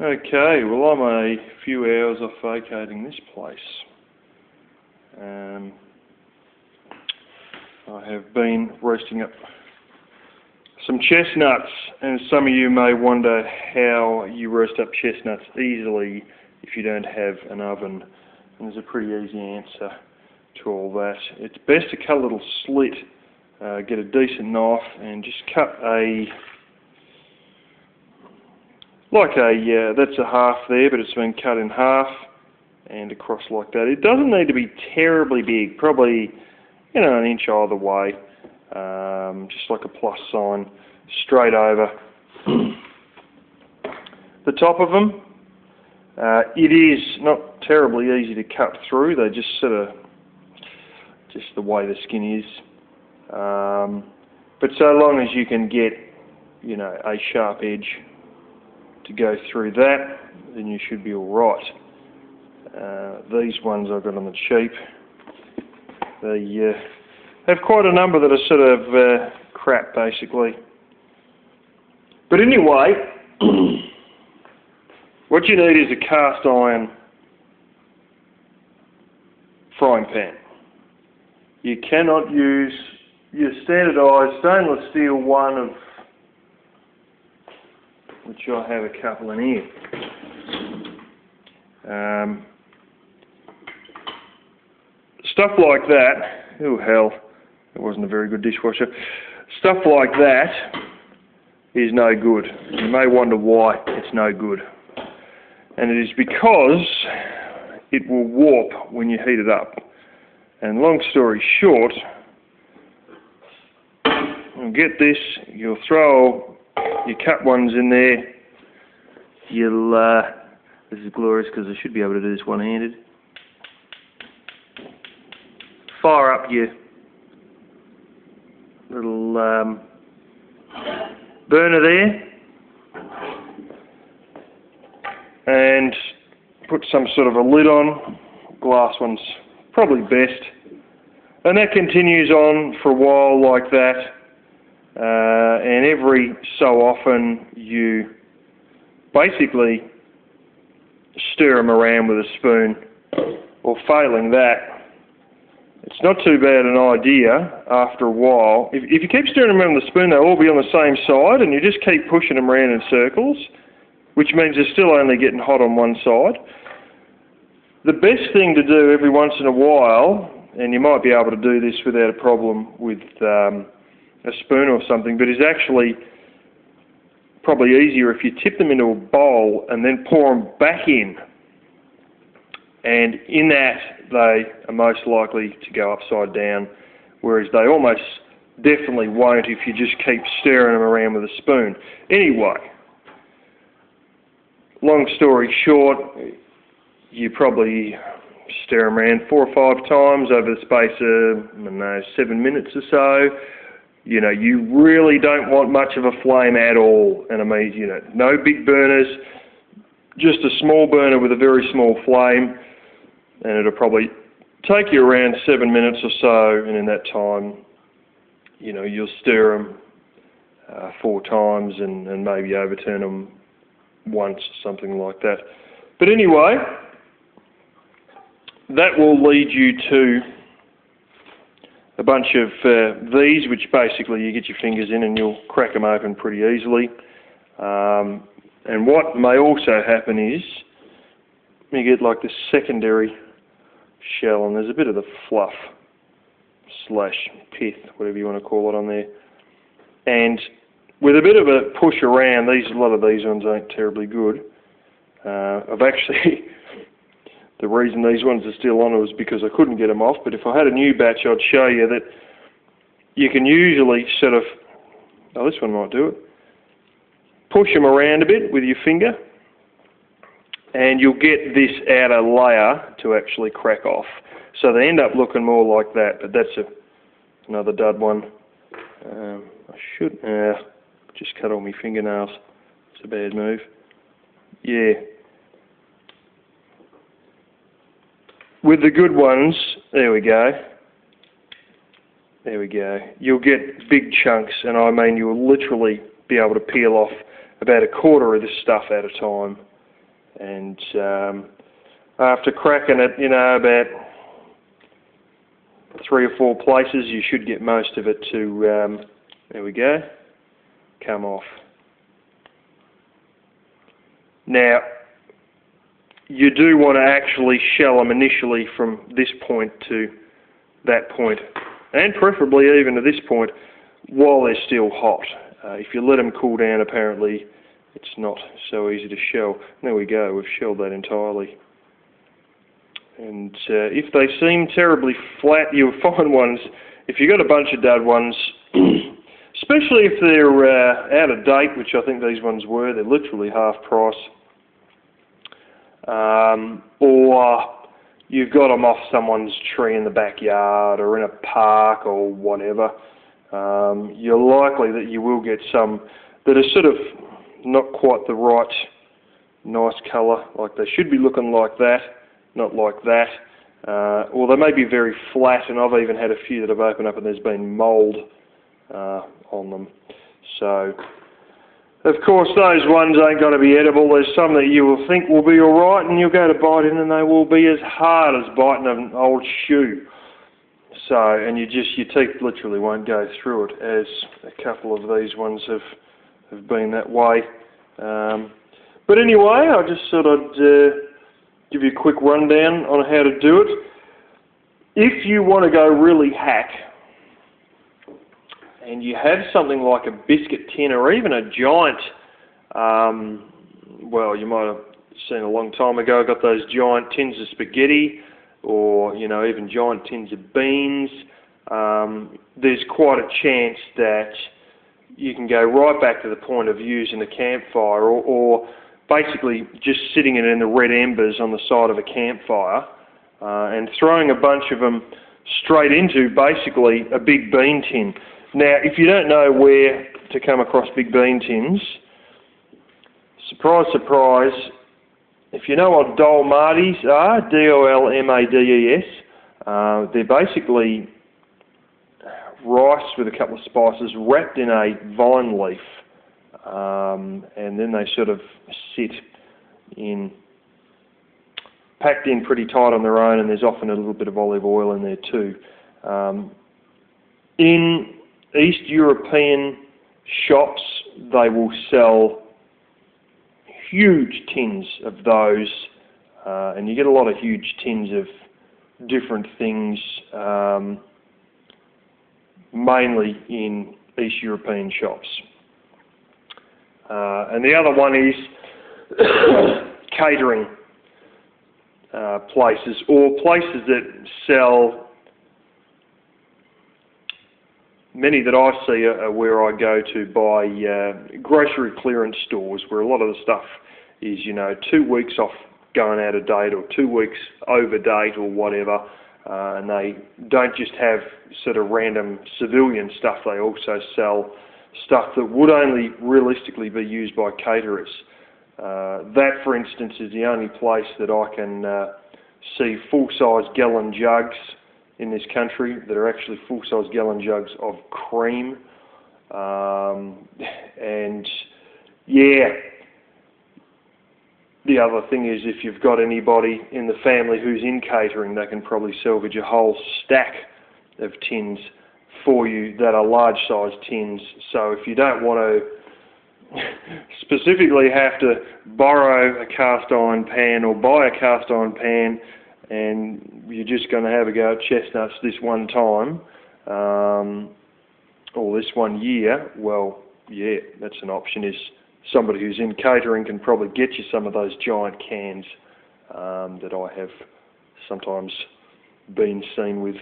Okay, well I'm a few hours off vacating this place. I have been roasting up some chestnuts, and some of you may wonder how you roast up chestnuts easily if you don't have an oven. And there's a pretty easy answer to all that. It's best to cut a little slit, get a decent knife and just cut that's a half there, but it's been cut in half and across like that. It doesn't need to be terribly big, probably, an inch either way, just like a plus sign, straight over the top of them. It is not terribly easy to cut through. They just just the way the skin is. But so long as you can get, a sharp edge to go through that, then you should be all right. These ones I got on the cheap. They have quite a number that are sort of crap, basically. But anyway, what you need is a cast iron frying pan. You cannot use your standardised stainless steel one of which I have a couple in here. Stuff like that, oh hell, it wasn't a very good dishwasher. Stuff like that is no good. You may wonder why it's no good. And it is because it will warp when you heat it up. And long story short, you'll get this, you'll throw your cut ones in there, this is glorious because I should be able to do this one-handed. Fire up your little burner there and put some sort of a lid on. Glass one's probably best. And that continues on for a while like that. And every so often you basically stir them around with a spoon, or failing that, it's not too bad an idea after a while. If you keep stirring them around with a spoon, they'll all be on the same side, and you just keep pushing them around in circles, which means they're still only getting hot on one side. The best thing to do every once in a while, and you might be able to do this without a problem with a spoon or something, but is actually probably easier if you tip them into a bowl and then pour them back in. And in that, they are most likely to go upside down, whereas they almost definitely won't if you just keep stirring them around with a spoon. Anyway, long story short, you probably stir them around 4 or 5 times over the space of, 7 minutes or so. You really don't want much of a flame at all. And I mean, no big burners, just a small burner with a very small flame. And it'll probably take you around 7 minutes or so. And in that time, you'll stir them 4 times and maybe overturn them once, something like that. But anyway, that will lead you to a bunch of these, which basically you get your fingers in and you'll crack them open pretty easily. And what may also happen is you get like this secondary shell, and there's a bit of the fluff / pith, whatever you want to call it, on there. And with a bit of a push around, a lot of these ones aren't terribly good. I've actually the reason these ones are still on was because I couldn't get them off, but if I had a new batch, I'd show you that you can usually sort of, this one might do it, push them around a bit with your finger, and you'll get this outer layer to actually crack off. So they end up looking more like that, but that's another dud one. I should just cut all my fingernails. It's a bad move. Yeah. With the good ones, there we go. There we go. You'll get big chunks, and I mean you'll literally be able to peel off about a quarter of this stuff at a time. And after cracking it, you know, about 3 or 4 places, you should get most of it to, there we go, come off. Now, you do want to actually shell them initially from this point to that point, and preferably even to this point, while they're still hot. If you let them cool down, apparently it's not so easy to shell. There we go, we've shelled that entirely. And if they seem terribly flat, you'll find ones, if you've got a bunch of dud ones, especially if they're out of date, which I think these ones were, they're literally half price, or you've got them off someone's tree in the backyard or in a park or whatever, you're likely that you will get some that are sort of not quite the right nice colour, like they should be looking like that, not like that, or they may be very flat, and I've even had a few that have opened up and there's been mould on them. So, of course, those ones ain't going to be edible. There's some that you will think will be alright, and you'll go to bite in and they will be as hard as biting an old shoe. So, and your teeth literally won't go through it, as a couple of these ones have been that way. But anyway, I just thought I'd give you a quick rundown on how to do it. If you want to go really hack, and you have something like a biscuit tin or even a giant, well, you might have seen a long time ago, I got those giant tins of spaghetti, or, you know, even giant tins of beans. There's quite a chance that you can go right back to the point of using a campfire, or basically just sitting it in the red embers on the side of a campfire and throwing a bunch of them straight into basically a big bean tin. Now, if you don't know where to come across big bean tins, surprise, surprise, if you know what dolmades are, D-O-L-M-A-D-E-S, they're basically rice with a couple of spices wrapped in a vine leaf. And then they sort of sit in, packed in pretty tight on their own, and there's often a little bit of olive oil in there too. In East European shops, they will sell huge tins of those, and you get a lot of huge tins of different things, mainly in East European shops. And the other one is catering places, or places that sell, many that I see are where I go to buy grocery clearance stores, where a lot of the stuff is, you know, 2 weeks off going out of date, or 2 weeks over date, or whatever, and they don't just have sort of random civilian stuff, they also sell stuff that would only realistically be used by caterers. That, for instance, is the only place that I can see full-size gallon jugs in this country that are actually full-size gallon jugs of cream. And yeah, the other thing is, if you've got anybody in the family who's in catering, they can probably salvage a whole stack of tins for you that are large size tins. So if you don't want to specifically have to borrow a cast iron pan or buy a cast iron pan, and you're just going to have a go at chestnuts this one time, or this one year, well, yeah, that's an option. Is somebody who's in catering can probably get you some of those giant cans that I have sometimes been seen with.